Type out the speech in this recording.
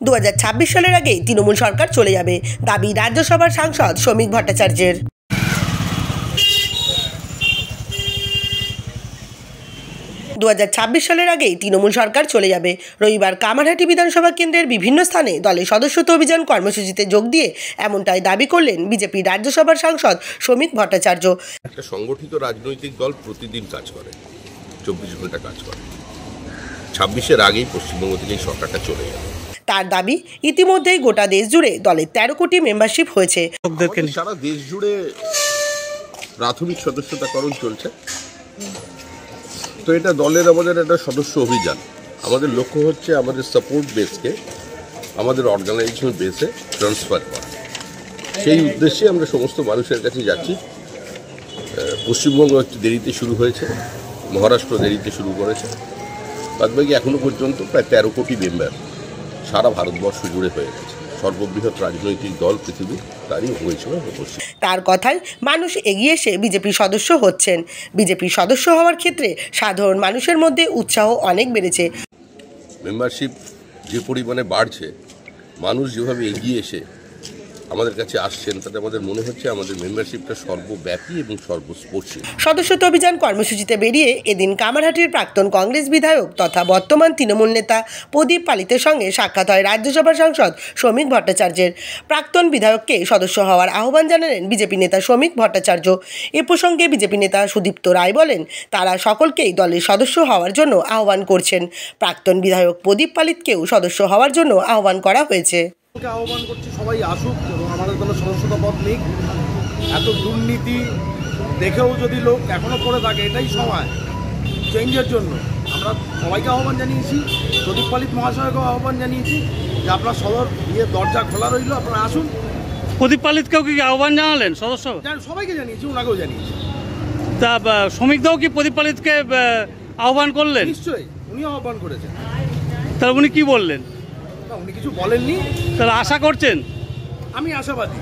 2026 সালের আগেই তৃণমূল সরকার চলে যাবে, দাবি রাজ্যসভার সাংসদ শ্রমিক ভট্টাচার্যের। 2026 সালের আগেই তৃণমূল সরকার চলে যাবে। রবিবার কামারহাটি বিধানসভা কেন্দ্রের বিভিন্ন স্থানে দলের সদস্যত্ব অভিযান কর্মসূচিতে যোগ দিয়ে এমনটাই দাবি করলেন বিজেপি রাজ্যসভার সাংসদ শ্রমিক ভট্টাচার্য। একটা সংগঠিত রাজনৈতিক দল প্রতিদিন কাজ করে, 24 ঘন্টা কাজ করে। 26-এর আগেই পশ্চিমবঙ্গ থেকে এই সরকারটা চলে যাবে। তার দাবি, ইতিমধ্যেই গোটা দেশ জুড়ে দলের 13 কোটি মেম্বারশিপ হয়েছে। সারা দেশ জুড়ে প্রাথমিক সদস্যতাকরণ চলছে। তো এটা দলের আমাদের একটা সদস্য অভিযান। আমাদের লক্ষ্য হচ্ছে আমাদের সাপোর্ট বেসকে আমাদের অর্গানাইজেশন বেসে ট্রান্সফার করা। সেই উদ্দেশ্যে আমরা সমস্ত মানুষের কাছে যাচ্ছি। পশ্চিমবঙ্গ একটু দেরিতে শুরু হয়েছে, মহারাষ্ট্র দেরিতে শুরু করেছে। বাদবাকি এখনো পর্যন্ত প্রায় 13 কোটি মেম্বার সারা ভারতবর্ষ জুড়ে হয়ে গেছে। সর্ববৃহৎ রাজনৈতিক দল পৃথিবীর, তারই হয়েছিল। তার কথায় মানুষ এগিয়ে এসে বিজেপির সদস্য হচ্ছেন। বিজেপির সদস্য হওয়ার ক্ষেত্রে সাধারণ মানুষের মধ্যে উৎসাহ অনেক বেড়েছে। মেম্বারশিপ যে পরিমাণে বাড়ছে, মানুষ যেভাবে এগিয়ে এসে আমাদের কাছে আসছেন, তাতে আমাদের মনে হচ্ছে আমাদের মেম্বারশিপটা সর্বব্যাপী এবং সর্বস্পর্শী। সদস্যত্ব অভিযান কর্মসূচিতে বেরিয়ে এদিন কামারহাটির প্রাক্তন কংগ্রেস বিধায়ক তথা বর্তমান তৃণমূল নেতা প্রদীপ পালিতের সঙ্গে সাক্ষাৎ হয় রাজ্যসভার সাংসদ শ্রমিক ভট্টাচার্যের। প্রাক্তন বিধায়ককে সদস্য হওয়ার আহ্বান জানালেন বিজেপি নেতা শ্রমিক ভট্টাচার্য। এ প্রসঙ্গে বিজেপি নেতা সুদীপ্ত রায় বলেন, তারা সকলকেই দলের সদস্য হওয়ার জন্য আহ্বান করছেন। প্রাক্তন বিধায়ক প্রদীপ পালিতকেও সদস্য হওয়ার জন্য আহ্বান করা হয়েছে। আহ্বান করছি সবাই আসুক এবং আমাদের দলের সদস্যতা পদ নিক। এত দুর্নীতি দেখেও যদি লোক এখনো করে থাকে, এটাই সময় চেঞ্জের জন্য। আমরা সবাইকে আহ্বান জানিয়েছি, প্রদীপ পালিত মহাশয়কেও আহ্বান জানিয়েছি যে আপনার সদর দরজা খোলা রইল, আপনারা আসুন। প্রদীপ পালিতকেও কি আহ্বান জানালেন সদস্য? সবাইকে জানিয়েছি, ওনাকেও জানিয়েছি। তা শ্রমিকদাও কি প্রদীপ পালিতকে আহ্বান করলেন? নিশ্চয়ই, উনিও আহ্বান করেছেন। তাহলে উনি কি বললেন? উনি কিছু বলেননি। তাহলে আশা করছেন? আমি আশাবাদী।